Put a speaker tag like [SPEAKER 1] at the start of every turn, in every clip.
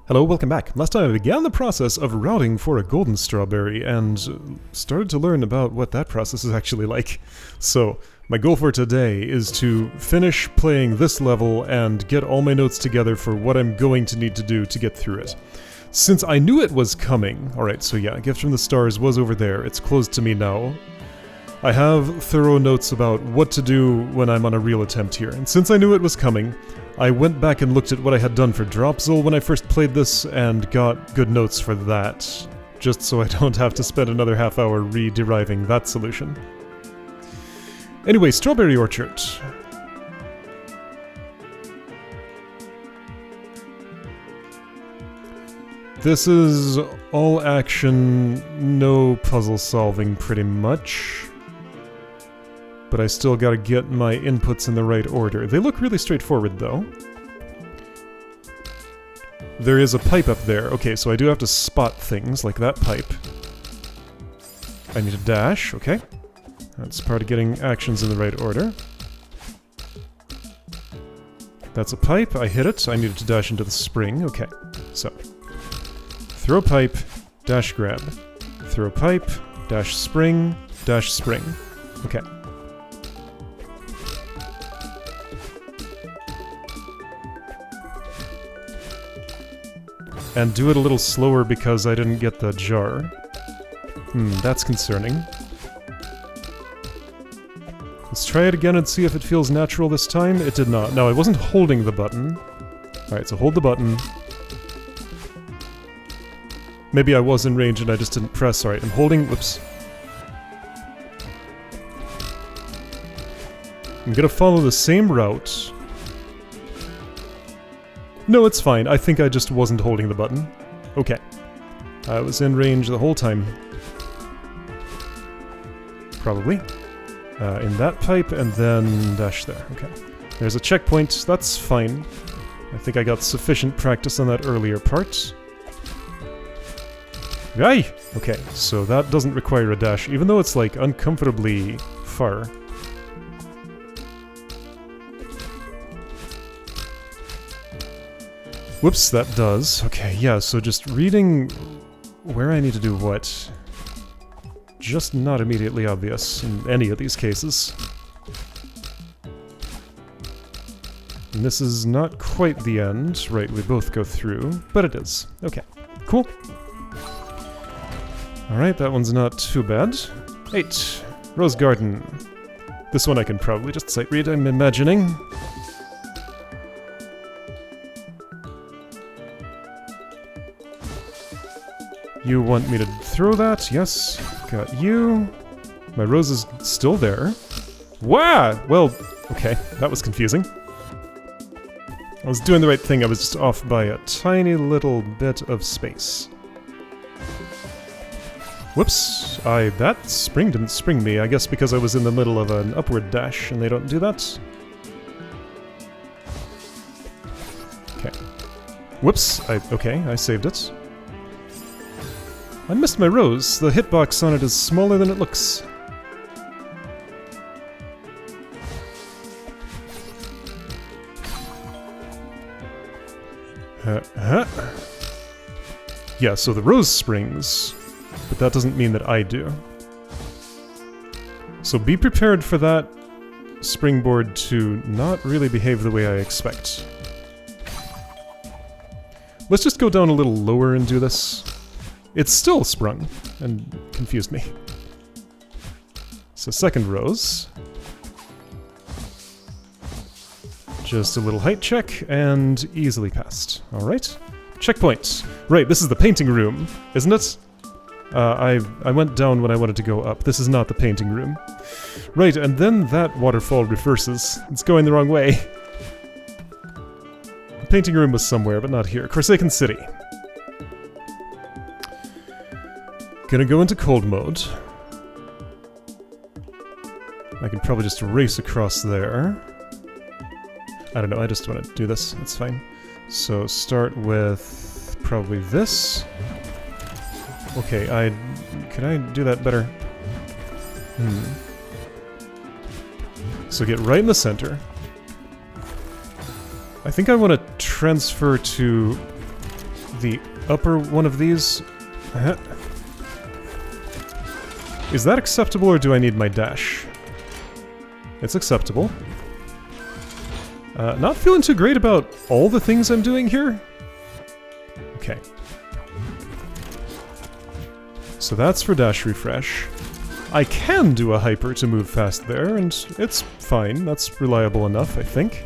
[SPEAKER 1] Hello, welcome back. Last time I began the process of routing for a golden strawberry and started to learn about what that process is actually like. So, my goal for today is to finish playing this level and get all my notes together for what I'm going to need to do to get through it. Since I knew it was coming, alright, so yeah, Gift from the Stars was over there, it's closed to me now. I have thorough notes about what to do when I'm on a real attempt here, and since I knew it was coming, I went back and looked at what I had done for Dropzle when I first played this and got good notes for that, just so I don't have to spend another half hour re-deriving that solution. Anyway, Strawberry Orchard. This is all action, no puzzle solving pretty much. But I still gotta get my inputs in the right order. They look really straightforward, though. There is a pipe up there. Okay, so I do have to spot things, like that pipe. I need a dash, okay. That's part of getting actions in the right order. That's a pipe, I hit it. I needed to dash into the spring, okay. So, throw pipe, dash grab. Throw pipe, dash spring, okay. And do it a little slower because I didn't get the jar. That's concerning. Let's try it again and see if it feels natural this time. It did not. No, I wasn't holding the button. Alright, so hold the button. Maybe I was in range and I just didn't press. Alright, I'm holding... Whoops. I'm gonna follow the same route. No, it's fine. I think I just wasn't holding the button. Okay. I was in range the whole time. Probably. In that pipe, and then dash there. Okay. There's a checkpoint. That's fine. I think I got sufficient practice on that earlier part. Yay! Okay, so that doesn't require a dash, even though it's, like, uncomfortably far. Whoops, that does. Okay, yeah, so just reading where I need to do what. Just not immediately obvious in any of these cases. And this is not quite the end. Right, we both go through, but it is. Okay, cool. Alright, that one's not too bad. 8. Rose Garden. This one I can probably just sight read, I'm imagining. You want me to throw that? Yes. Got you. My rose is still there. Wow! Well, okay. That was confusing. I was doing the right thing, I was just off by a tiny little bit of space. Whoops. That spring didn't spring me, I guess because I was in the middle of an upward dash, and they don't do that. Okay. Whoops. Okay, I saved it. I missed my rose. The hitbox on it is smaller than it looks. Yeah, so the rose springs, but that doesn't mean that I do. So be prepared for that springboard to not really behave the way I expect. Let's just go down a little lower and do this. It's still sprung, and confused me. So second rose. Just a little height check, and easily passed. Alright. Checkpoint! Right, this is the painting room, isn't it? I went down when I wanted to go up. This is not the painting room. Right, and then that waterfall reverses. It's going the wrong way. The painting room was somewhere, but not here. Coresaken City. Gonna go into cold mode. I can probably just race across there. I don't know, I just want to do this, it's fine. So start with probably this. Okay, can I do that better? So get right in the center. I think I want to transfer to the upper one of these. Is that acceptable, or do I need my dash? It's acceptable. Not feeling too great about all the things I'm doing here. Okay. So that's for dash refresh. I can do a hyper to move fast there, and it's fine. That's reliable enough, I think.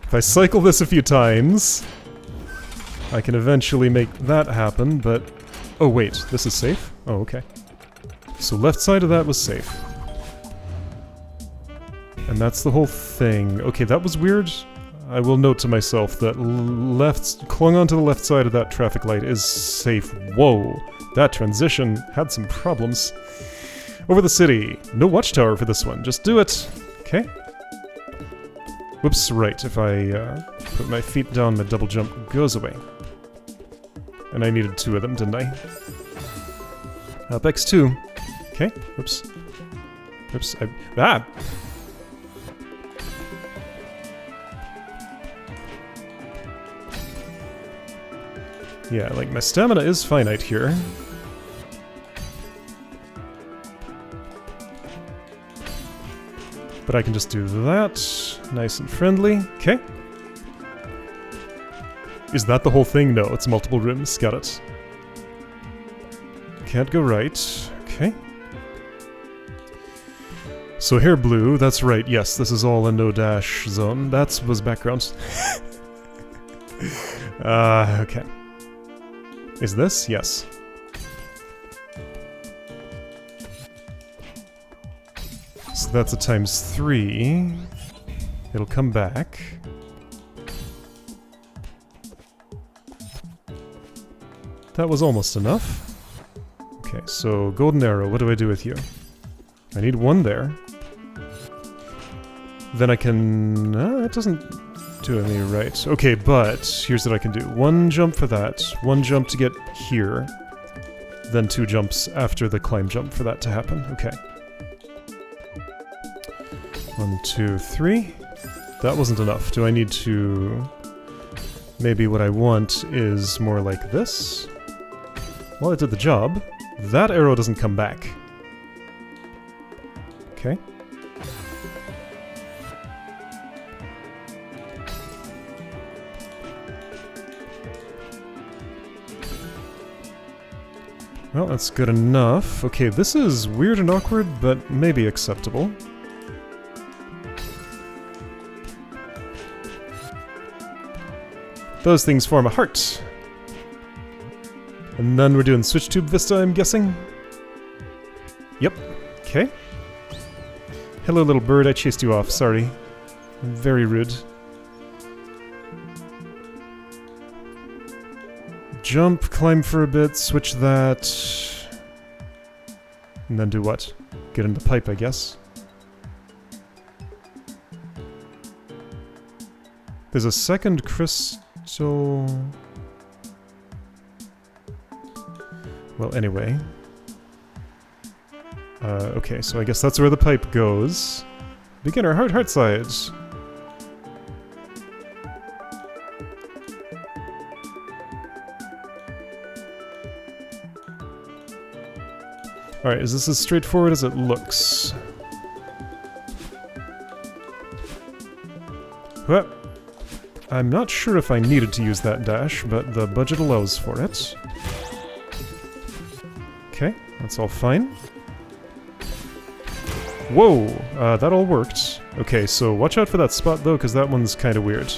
[SPEAKER 1] If I cycle this a few times, I can eventually make that happen, but... Oh wait, this is safe? Oh, okay. So left side of that was safe. And that's the whole thing. Okay, that was weird. I will note to myself that clung onto the left side of that traffic light is safe. Whoa, that transition had some problems. Over the city. No watchtower for this one. Just do it. Okay. Whoops, right. If I put my feet down, my double jump goes away. And I needed 2 of them, didn't I? Up X2. Okay. Whoops. Oops. Ah! Yeah, like, my stamina is finite here. But I can just do that. Nice and friendly. Okay. Is that the whole thing? No, it's multiple rooms. Got it. Can't go right. Okay. So hair blue, that's right. Yes, this is all a no-dash zone. That was background. Okay. Is this? Yes. So that's a ×3. It'll come back. That was almost enough. Okay, so golden arrow, what do I do with you? I need 1 there. Then I can... that doesn't do any right. Okay, but here's what I can do. 1 jump for that, 1 jump to get here, then 2 jumps after the climb jump for that to happen. Okay. 1, 2, 3. That wasn't enough. Do I need to... Maybe what I want is more like this? Well, it did the job. That arrow doesn't come back. Okay. Well, that's good enough. Okay, this is weird and awkward, but maybe acceptable. Those things form a heart. And then we're doing Switchtube Vista, I'm guessing? Yep. Okay. Hello, little bird. I chased you off. Sorry. Very rude. Jump, climb for a bit, switch that. And then do what? Get in the pipe, I guess. There's a second crystal... Well, anyway. Okay, so I guess that's where the pipe goes. Beginner, heart side. Alright, is this as straightforward as it looks? Well, I'm not sure if I needed to use that dash, but the budget allows for it. Okay, that's all fine. Whoa! That all worked. Okay, so watch out for that spot though, because that one's kind of weird.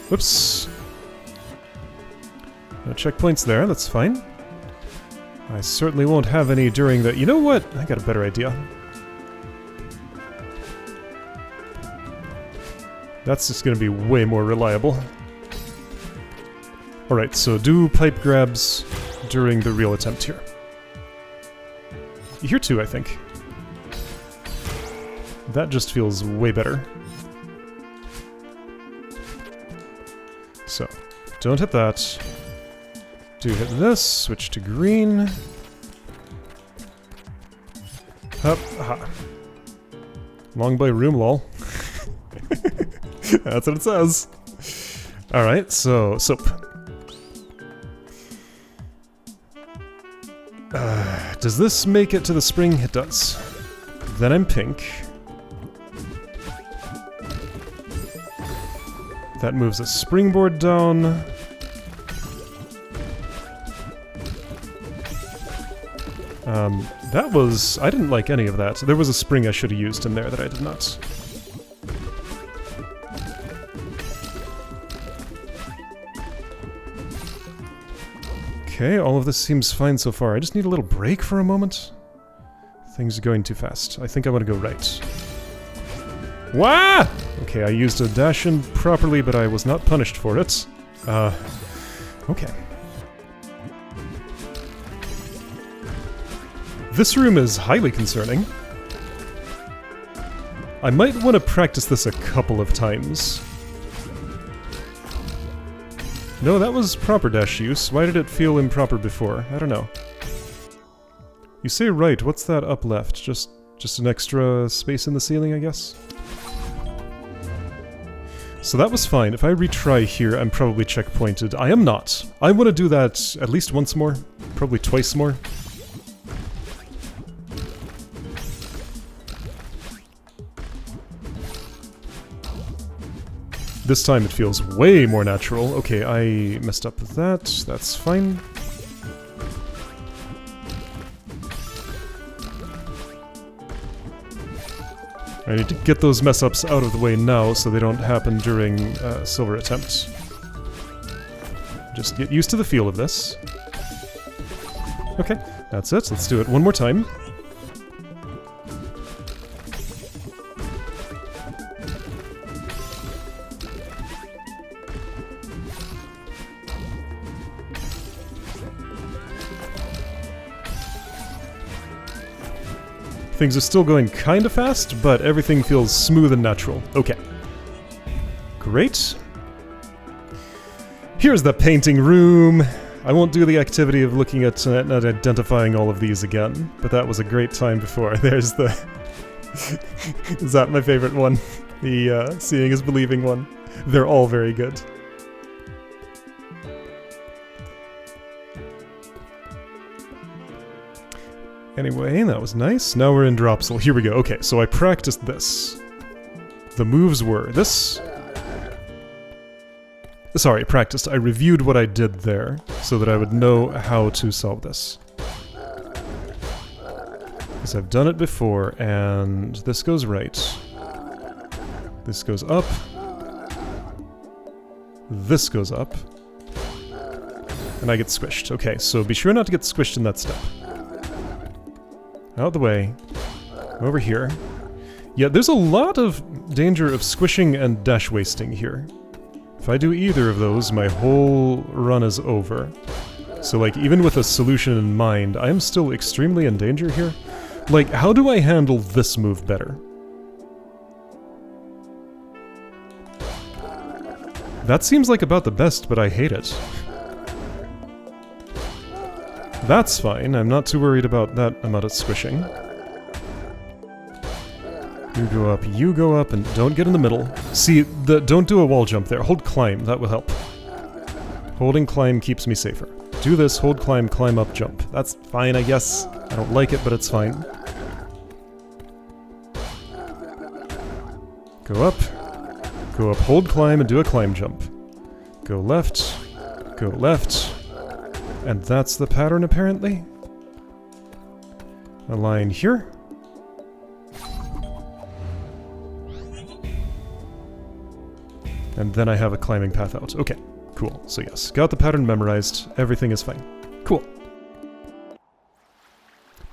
[SPEAKER 1] Whoops. No checkpoints there, that's fine. I certainly won't have any during the... You know what? I got a better idea. That's just gonna be way more reliable. Alright, so do pipe grabs during the real attempt here. You hear 2, I think. That just feels way better. So, don't hit that. Do hit this, switch to green. Up, aha. Long by room, lol. That's what it says. Alright, so, soap. Does this make it to the spring? It does. Then I'm pink. That moves a springboard down. That was... I didn't like any of that. There was a spring I should have used in there that I did not. Okay, all of this seems fine so far. I just need a little break for a moment. Things are going too fast. I think I want to go right. Wah! Okay, I used a dash in properly, but I was not punished for it. Okay. This room is highly concerning. I might want to practice this a couple of times. No, that was proper dash use. Why did it feel improper before? I don't know. You say right, what's that up left? Just an extra space in the ceiling, I guess? So that was fine. If I retry here, I'm probably checkpointed. I am not. I want to do that at least once more. Probably twice more. This time it feels way more natural. Okay, I messed up with that. That's fine. I need to get those mess-ups out of the way now so they don't happen during silver attempts. Just get used to the feel of this. Okay, that's it. Let's do it one more time. Things are still going kinda fast, but everything feels smooth and natural. Okay. Great. Here's the painting room! I won't do the activity of looking at and identifying all of these again, but that was a great time before. There's the... Is that my favorite one? The seeing is believing one. They're all very good. Anyway, that was nice. Now we're in Dropzle. Here we go. Okay, so I practiced this. The moves were this. Sorry, practiced. I reviewed what I did there so that I would know how to solve this. Because I've done it before, and this goes right. This goes up. This goes up. And I get squished. Okay, so be sure not to get squished in that step. Out the way. Over here. Yeah, there's a lot of danger of squishing and dash wasting here. If I do either of those, my whole run is over. So, like, even with a solution in mind, I am still extremely in danger here. Like, how do I handle this move better? That seems like about the best, but I hate it. That's fine, I'm not too worried about that amount of squishing. You go up, and don't get in the middle. See, don't do a wall jump there. Hold climb, that will help. Holding climb keeps me safer. Do this, hold climb, climb up, jump. That's fine, I guess. I don't like it, but it's fine. Go up, hold climb, and do a climb jump. Go left, and that's the pattern, apparently. A line here. And then I have a climbing path out. Okay, cool. So yes, got the pattern memorized. Everything is fine. Cool.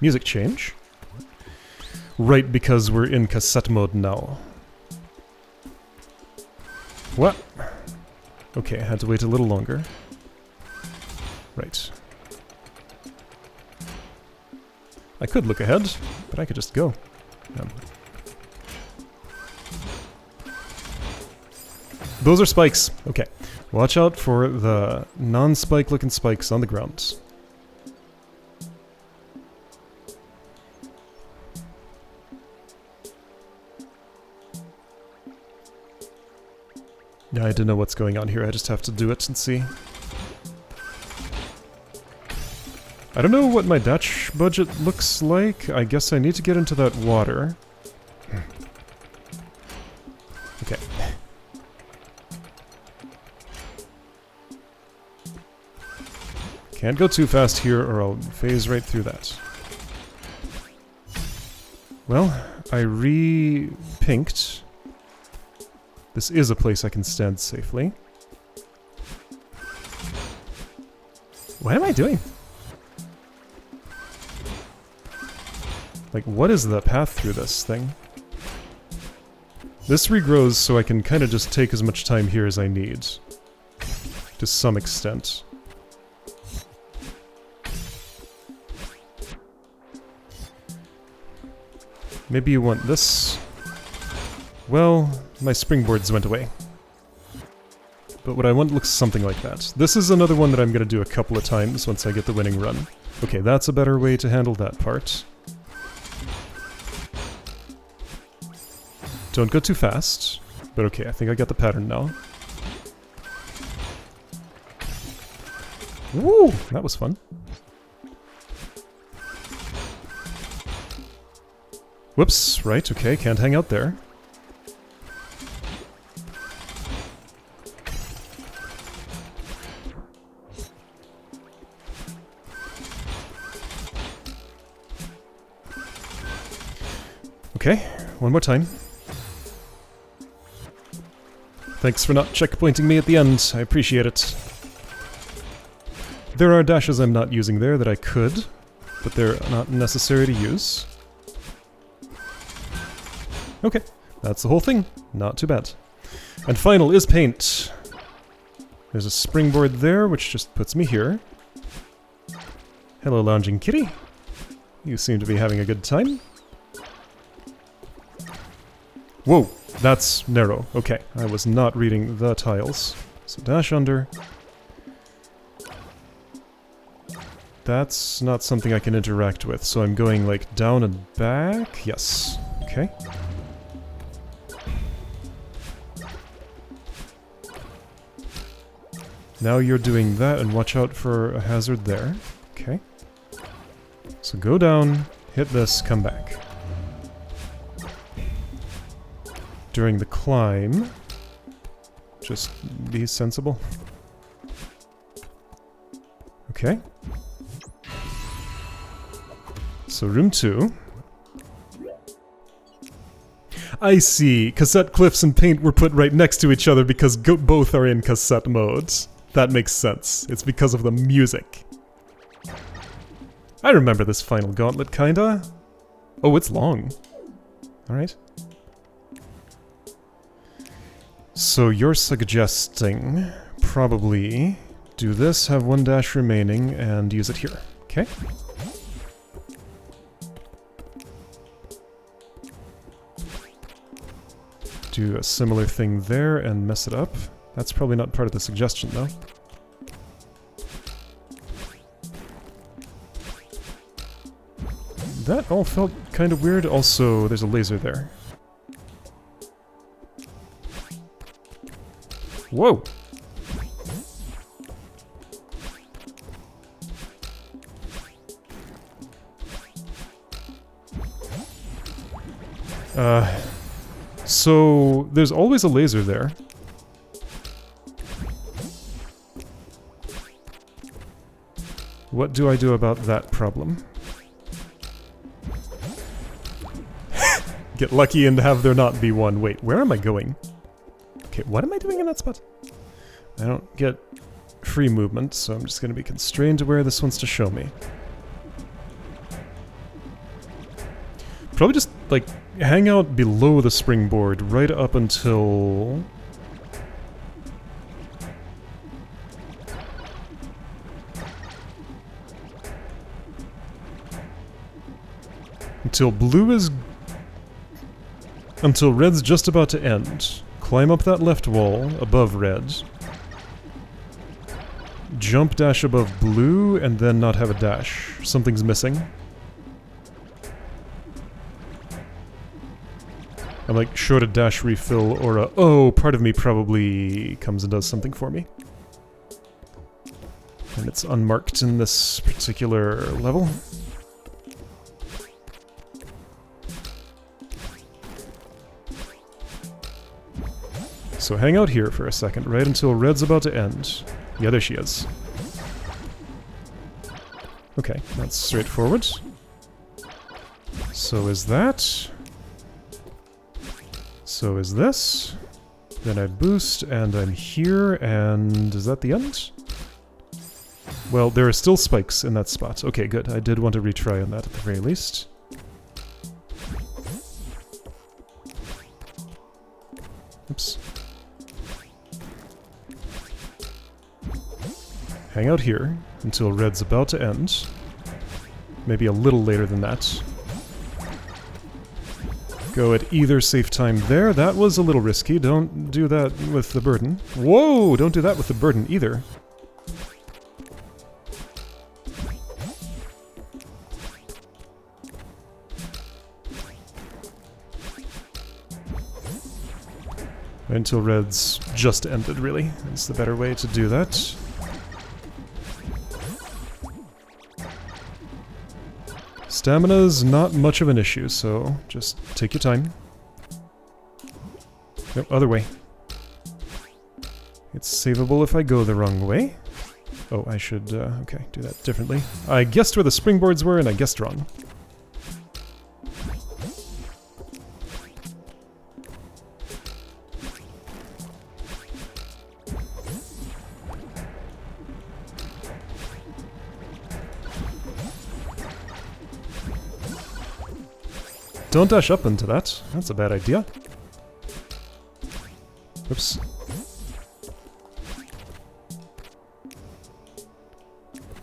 [SPEAKER 1] Music change. Right, because we're in cassette mode now. What? Okay, I had to wait a little longer. Right. I could look ahead, but I could just go. Those are spikes. Okay. Watch out for the non-spike looking spikes on the ground. Yeah, I didn't know what's going on here. I just have to do it and see. I don't know what my dash budget looks like. I guess I need to get into that water. Okay. Can't go too fast here or I'll phase right through that. Well, I re-pinked. This is a place I can stand safely. What am I doing? Like, what is the path through this thing? This regrows so I can kind of just take as much time here as I need. To some extent. Maybe you want this? Well, my springboards went away. But what I want looks something like that. This is another one that I'm going to do a couple of times once I get the winning run. Okay, that's a better way to handle that part. Don't go too fast. But okay, I think I got the pattern now. Woo! That was fun. Whoops, right, okay, can't hang out there. Okay, one more time. Thanks for not checkpointing me at the end, I appreciate it. There are dashes I'm not using there that I could, but they're not necessary to use. Okay, that's the whole thing. Not too bad. And final is paint. There's a springboard there, which just puts me here. Hello, lounging kitty. You seem to be having a good time. Whoa, that's narrow. Okay, I was not reading the tiles. So dash under. That's not something I can interact with, so I'm going like down and back. Yes. Okay. Now you're doing that, and watch out for a hazard there. Okay. So go down, hit this, come back. During the climb, just be sensible. Okay. So room 2. I see. Cassette cliffs and paint were put right next to each other because both are in cassette modes. That makes sense. It's because of the music. I remember this final gauntlet, kinda. Oh, it's long. Alright. So you're suggesting probably do this, have one dash remaining, and use it here. Okay. Do a similar thing there and mess it up. That's probably not part of the suggestion, though. That all felt kind of weird. Also, there's a laser there. Whoa! So there's always a laser there. What do I do about that problem? Get lucky and have there not be one. Wait, where am I going? Okay, what am I doing in that spot? I don't get free movement, so I'm just going to be constrained to where this wants to show me. Probably just, like, hang out below the springboard right up until... Until red's just about to end. Climb up that left wall above red. Jump dash above blue and then not have a dash. Something's missing. I'm like short a dash refill or a... Oh, part of me probably comes and does something for me. And it's unmarked in this particular level. So hang out here for a second, right until red's about to end. Yeah, there she is. Okay, that's straightforward. So is that. So is this. Then I boost, and I'm here, and is that the end? Well, there are still spikes in that spot. Okay, good. I did want to retry on that at the very least. Oops. Hang out here until red's about to end. Maybe a little later than that. Go at either safe time there. That was a little risky. Don't do that with the burden. Whoa! Don't do that with the burden either. Until red's just ended, really. That's the better way to do that. Stamina's not much of an issue, so just take your time. Nope, other way. It's savable if I go the wrong way. Oh, I should, okay, do that differently. I guessed where the springboards were, and I guessed wrong. Don't dash up into that. That's a bad idea. Oops.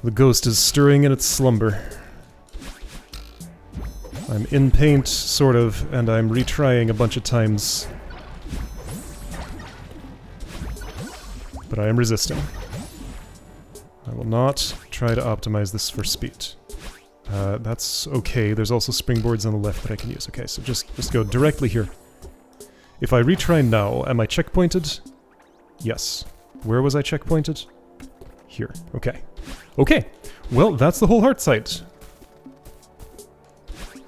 [SPEAKER 1] The ghost is stirring in its slumber. I'm in paint, sort of, and I'm retrying a bunch of times. But I am resisting. I will not try to optimize this for speed. That's okay. There's also springboards on the left that I can use. Okay, so just go directly here. If I retry now, am I checkpointed? Yes. Where was I checkpointed? Here. Okay. Okay. Well, that's the whole heart site.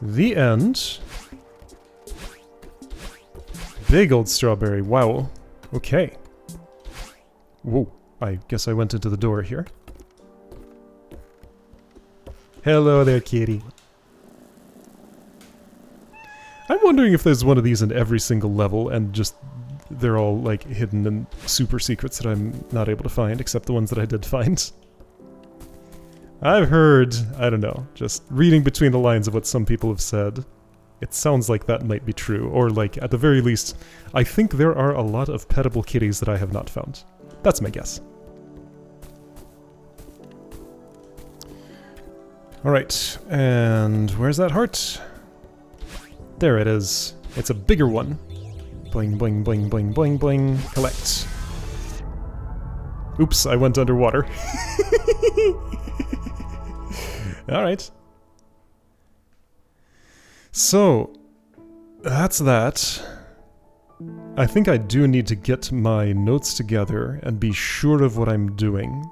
[SPEAKER 1] The end. Big old strawberry. Wow. Okay. Whoa. I guess I went into the door here. Hello there, kitty. I'm wondering if there's one of these in every single level, and just they're all, like, hidden and super secrets that I'm not able to find, except the ones that I did find. I've heard, I don't know, just reading between the lines of what some people have said, it sounds like that might be true, or, like, at the very least, I think there are a lot of petable kitties that I have not found. That's my guess. Alright, and where's that heart? There it is. It's a bigger one. Boing, boing, boing, boing, boing, boing. Collect. Oops, I went underwater. Alright. So, that's that. I think I do need to get my notes together and be sure of what I'm doing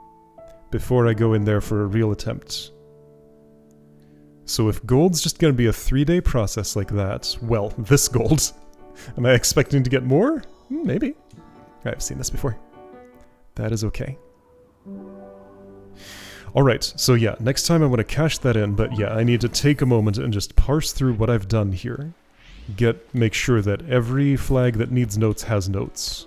[SPEAKER 1] before I go in there for a real attempt. So if gold's just gonna be a 3-day process like that, well, this gold, am I expecting to get more? Maybe. I've seen this before. That is okay. Alright, so yeah, next time I want to cash that in, but yeah, I need to take a moment and just parse through what I've done here. Make sure that every flag that needs notes has notes.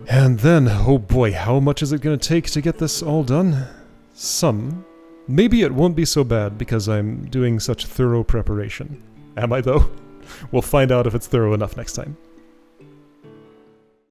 [SPEAKER 1] And then, oh boy, how much is it gonna take to get this all done? Some. Maybe it won't be so bad because I'm doing such thorough preparation. Am I though? We'll find out if it's thorough enough next time.